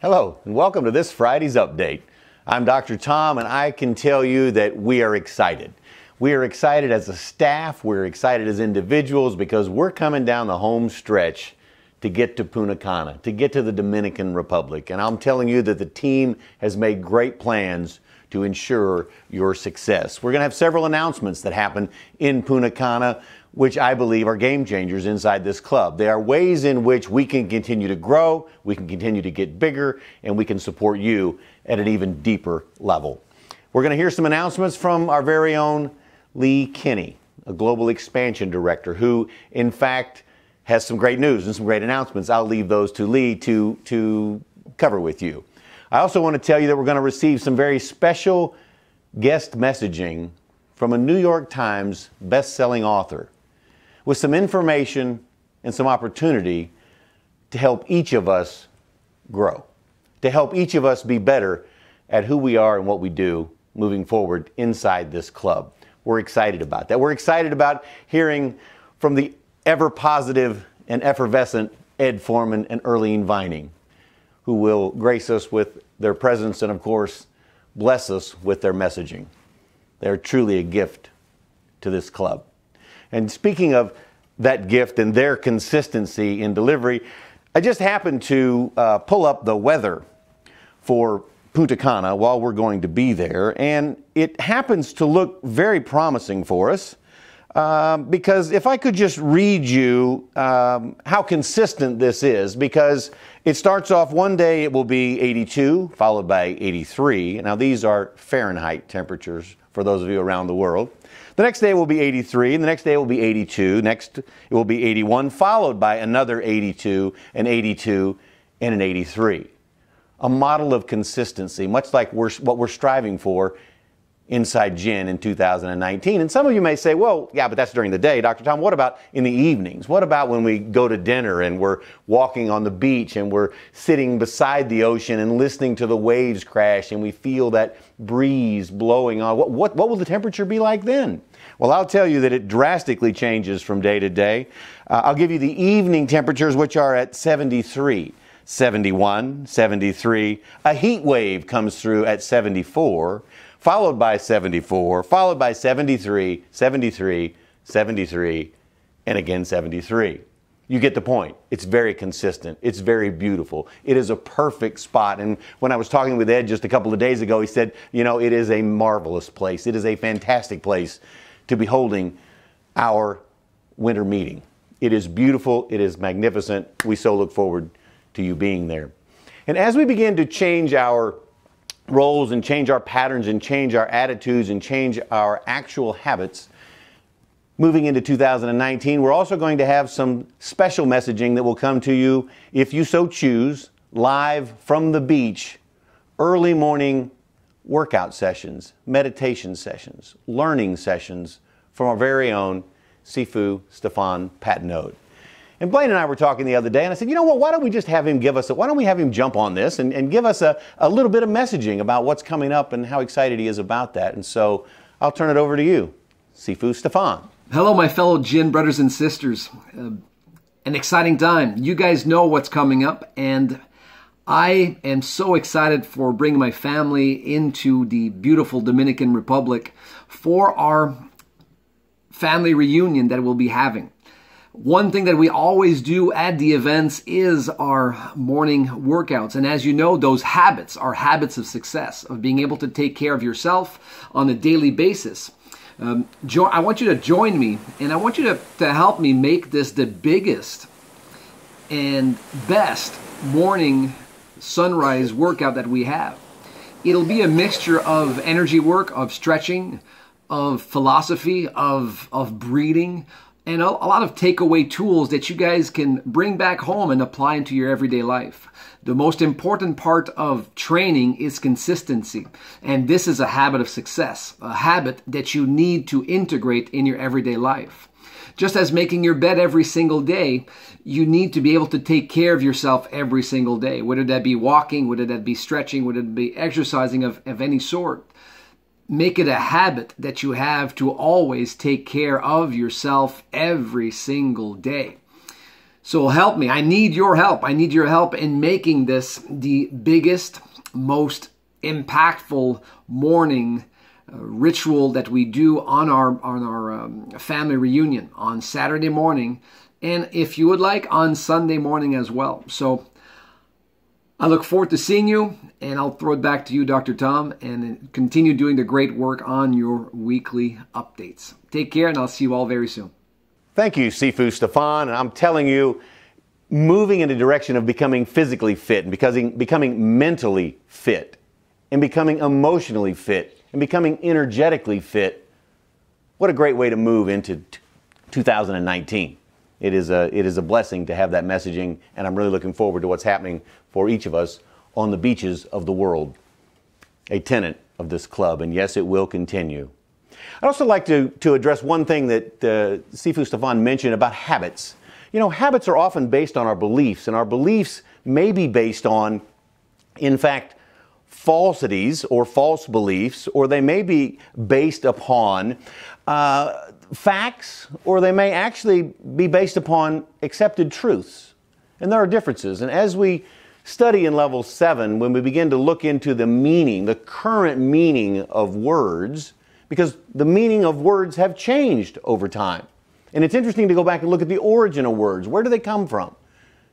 Hello, and welcome to this Friday's update. I'm Dr. Tom, and I can tell you that we are excited. We are excited as a staff, we're excited as individuals because we're coming down the home stretch to get to Punta Cana, to get to the Dominican Republic. And I'm telling you that the team has made great plans to ensure your success. We're going to have several announcements that happen in Punta Cana, which I believe are game changers inside this club. They are ways in which we can continue to grow, we can continue to get bigger, and we can support you at an even deeper level. We're going to hear some announcements from our very own Lee Kinney, a global expansion director who, in fact, has some great news and some great announcements. I'll leave those to Lee to cover with you. I also want to tell you that we're going to receive some very special guest messaging from a New York Times best-selling author with some information and some opportunity to help each of us grow, to help each of us be better at who we are and what we do moving forward inside this club. We're excited about that. We're excited about hearing from the ever-positive and effervescent Ed Foreman and Earlene Vining, who will grace us with their presence and, of course, bless us with their messaging. They're truly a gift to this club. And speaking of that gift and their consistency in delivery, I just happened to pull up the weather for Punta Cana while we're going to be there, and it happens to look very promising for us because if I could just read you how consistent this is, because it starts off one day it will be 82 followed by 83. Now these are Fahrenheit temperatures for those of you around the world. The next day will be 83, and the next day will be 82. Next, it will be 81, followed by another 82, an 82, and an 83. A model of consistency, much like what we're striving for inside Gin in 2019. And some of you may say, well, yeah, but that's during the day. Dr. Tom, what about in the evenings? What about when we go to dinner and we're walking on the beach and we're sitting beside the ocean and listening to the waves crash and we feel that breeze blowing on? What will the temperature be like then? Well, I'll tell you that it drastically changes from day to day. I'll give you the evening temperatures, which are at 73. 71, 73. A heat wave comes through at 74, followed by 74, followed by 73, 73, 73, and again 73. You get the point. It's very consistent. It's very beautiful. It is a perfect spot. And when I was talking with Ed just a couple of days ago, he said, you know, it is a marvelous place. It is a fantastic place to be holding our winter meeting. It is beautiful. It is magnificent. We so look forward to you being there. And as we begin to change our roles and change our patterns and change our attitudes and change our actual habits, moving into 2019, we're also going to have some special messaging that will come to you, if you so choose, live from the beach, early morning workout sessions, meditation sessions, learning sessions from our very own Sifu Stephane Patenaude. And Blaine and I were talking the other day, and I said, you know what, why don't we just have him why don't we have him jump on this and give us a little bit of messaging about what's coming up and how excited he is about that. And so I'll turn it over to you, Sifu Stephane. Hello, my fellow Gin brothers and sisters. An exciting time. You guys know what's coming up, and I am so excited for bringing my family into the beautiful Dominican Republic for our family reunion that we'll be having. One thing that we always do at the events is our morning workouts. And as you know, those habits are habits of success, of being able to take care of yourself on a daily basis. I want you to join me, and I want you to help me make this the biggest and best morning sunrise workout that we have. It'll be a mixture of energy work, of stretching, of philosophy, of breathing, and a lot of takeaway tools that you guys can bring back home and apply into your everyday life. The most important part of training is consistency. And this is a habit of success, a habit that you need to integrate in your everyday life. Just as making your bed every single day, you need to be able to take care of yourself every single day, whether that be walking, whether that be stretching, whether that be exercising of any sort. Make it a habit that you have to always take care of yourself every single day. So help me. I need your help. I need your help in making this the biggest, most impactful morning ritual that we do on our family reunion on Saturday morning, and if you would like, on Sunday morning as well. So I look forward to seeing you, and I'll throw it back to you, Dr. Tom, and continue doing the great work on your weekly updates. Take care, and I'll see you all very soon. Thank you, Sifu Stephane. And I'm telling you, moving in the direction of becoming physically fit and becoming mentally fit and becoming emotionally fit and becoming energetically fit, what a great way to move into 2019. It is a blessing to have that messaging, and I'm really looking forward to what's happening for each of us on the beaches of the world, a tenet of this club, and yes, it will continue. I'd also like to address one thing that Sifu Stephane mentioned about habits. You know, habits are often based on our beliefs, and our beliefs may be based on, in fact, falsities or false beliefs, or they may be based upon facts, or they may actually be based upon accepted truths. And there are differences. And as we study in level 7, when we begin to look into the meaning, the current meaning of words, because the meaning of words have changed over time. And it's interesting to go back and look at the origin of words. Where do they come from?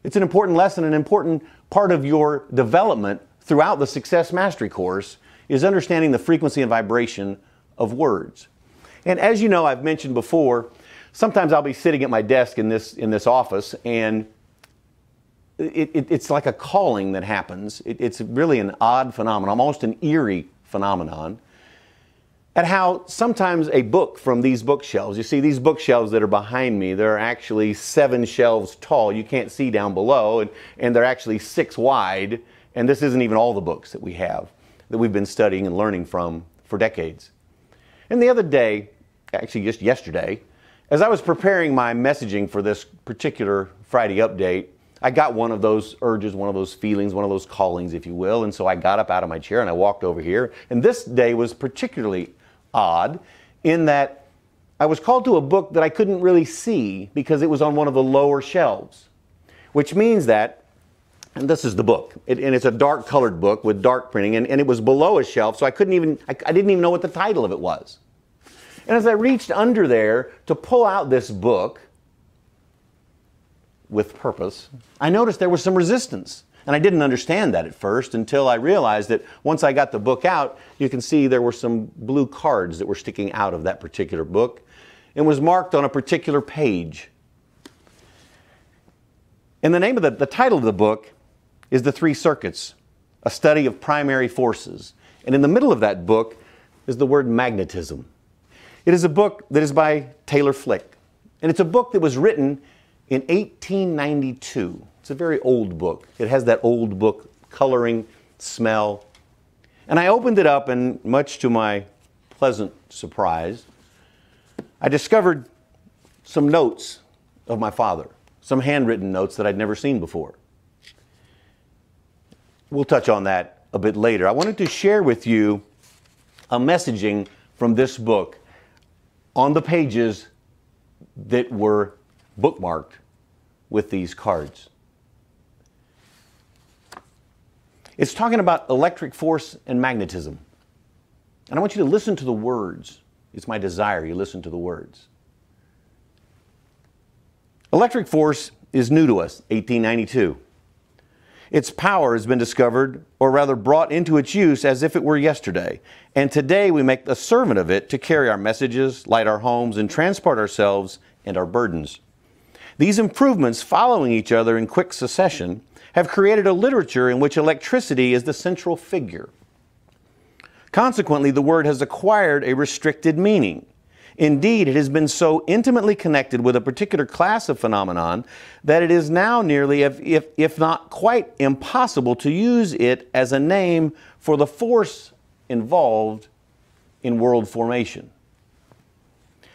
It's an important lesson, an important part of your development throughout the Success Mastery course is understanding the frequency and vibration of words. And as you know, I've mentioned before, sometimes I'll be sitting at my desk in this office, and it's like a calling that happens. It's really an odd phenomenon, almost an eerie phenomenon, at how sometimes a book from these bookshelves, you see these bookshelves that are behind me, they're actually 7 shelves tall. You can't see down below, and they're actually 6 wide, and this isn't even all the books that we have, that we've been studying and learning from for decades. And the other day, actually just yesterday, as I was preparing my messaging for this particular Friday update, I got one of those urges, one of those feelings, one of those callings, if you will, and so I got up out of my chair and I walked over here. And this day was particularly odd in that I was called to a book that I couldn't really see because it was on one of the lower shelves, which means that, and this is the book, and it's a dark colored book with dark printing, and it was below a shelf, so I didn't even know what the title of it was. And as I reached under there to pull out this book with purpose, I noticed there was some resistance. And I didn't understand that at first until I realized that once I got the book out, you can see there were some blue cards that were sticking out of that particular book and was marked on a particular page. And the name of the title of the book is The 3 Circuits, a study of primary forces. And in the middle of that book is the word magnetism. It is a book that is by Taylor Flick. And it's a book that was written in 1892. It's a very old book. It has that old book coloring, smell. And I opened it up, and much to my pleasant surprise, I discovered some notes of my father, some handwritten notes that I'd never seen before. We'll touch on that a bit later. I wanted to share with you a messaging from this book on the pages that were bookmarked with these cards. It's talking about electric force and magnetism. And I want you to listen to the words. It's my desire you listen to the words. Electric force is new to us, 1892. Its power has been discovered, or rather brought into its use as if it were yesterday. And today we make a servant of it to carry our messages, light our homes, and transport ourselves and our burdens. These improvements, following each other in quick succession, have created a literature in which electricity is the central figure. Consequently, the word has acquired a restricted meaning. Indeed, it has been so intimately connected with a particular class of phenomenon that it is now nearly, if not quite impossible, to use it as a name for the force involved in world formation.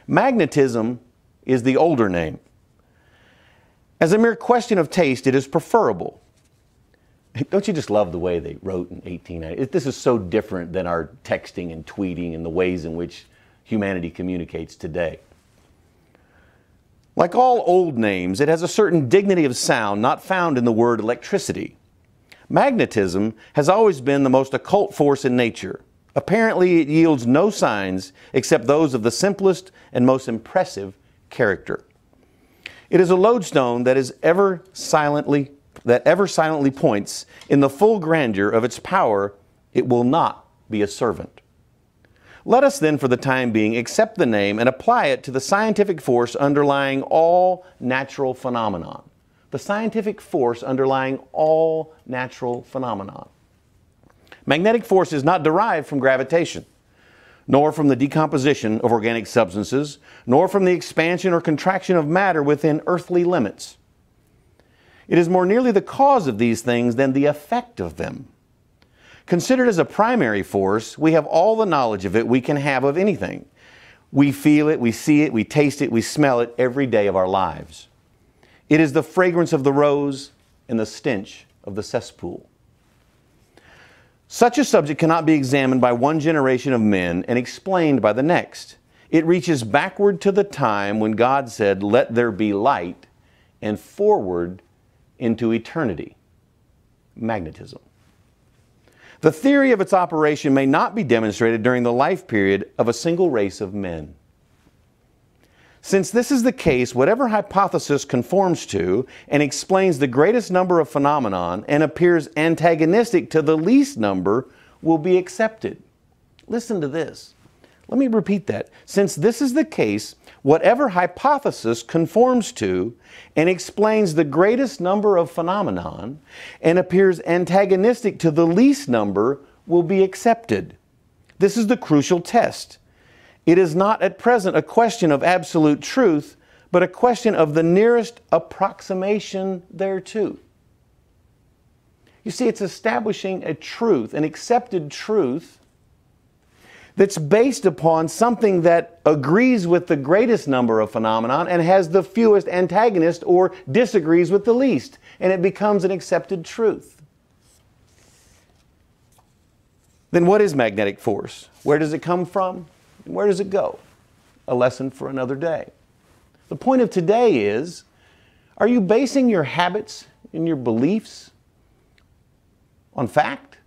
Magnetism is the older name. As a mere question of taste, it is preferable. Don't you just love the way they wrote in 1890? This is so different than our texting and tweeting and the ways in which humanity communicates today. Like all old names, it has a certain dignity of sound not found in the word electricity. Magnetism has always been the most occult force in nature. Apparently, it yields no signs except those of the simplest and most impressive character. It is a lodestone that ever silently points in the full grandeur of its power. It will not be a servant. Let us then, for the time being, accept the name and apply it to the scientific force underlying all natural phenomenon. The scientific force underlying all natural phenomenon. Magnetic force is not derived from gravitation, nor from the decomposition of organic substances, nor from the expansion or contraction of matter within earthly limits. It is more nearly the cause of these things than the effect of them. Considered as a primary force, we have all the knowledge of it we can have of anything. We feel it, we see it, we taste it, we smell it every day of our lives. It is the fragrance of the rose and the stench of the cesspool. Such a subject cannot be examined by one generation of men and explained by the next. It reaches backward to the time when God said, "Let there be light," and forward into eternity. Magnetism. The theory of its operation may not be demonstrated during the life period of a single race of men. Since this is the case, whatever hypothesis conforms to and explains the greatest number of phenomenon and appears antagonistic to the least number will be accepted. Listen to this. Let me repeat that. Since this is the case, whatever hypothesis conforms to and explains the greatest number of phenomenon and appears antagonistic to the least number will be accepted. This is the crucial test. It is not at present a question of absolute truth, but a question of the nearest approximation thereto. You see, it's establishing a truth, an accepted truth, that's based upon something that agrees with the greatest number of phenomenon and has the fewest antagonists or disagrees with the least, and it becomes an accepted truth. Then what is magnetic force? Where does it come from? And where does it go? A lesson for another day. The point of today is, are you basing your habits and your beliefs on fact?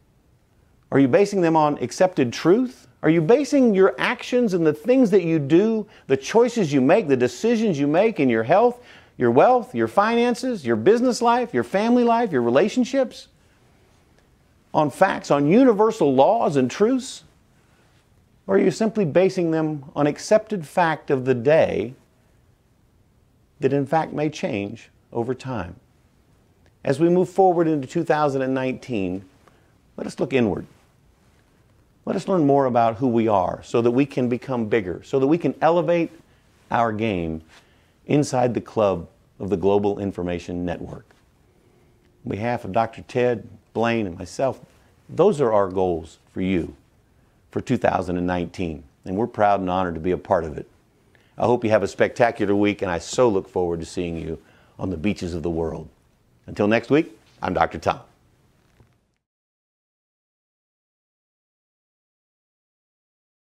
Are you basing them on accepted truth? Are you basing your actions and the things that you do, the choices you make, the decisions you make in your health, your wealth, your finances, your business life, your family life, your relationships, on facts, on universal laws and truths? Or are you simply basing them on accepted fact of the day that in fact may change over time? As we move forward into 2019, let us look inward. Let us learn more about who we are so that we can become bigger, so that we can elevate our game inside the club of the Global Information Network. On behalf of Dr. Ted, Blaine, and myself, those are our goals for you for 2019, and we're proud and honored to be a part of it. I hope you have a spectacular week, and I so look forward to seeing you on the beaches of the world. Until next week, I'm Dr. Tom.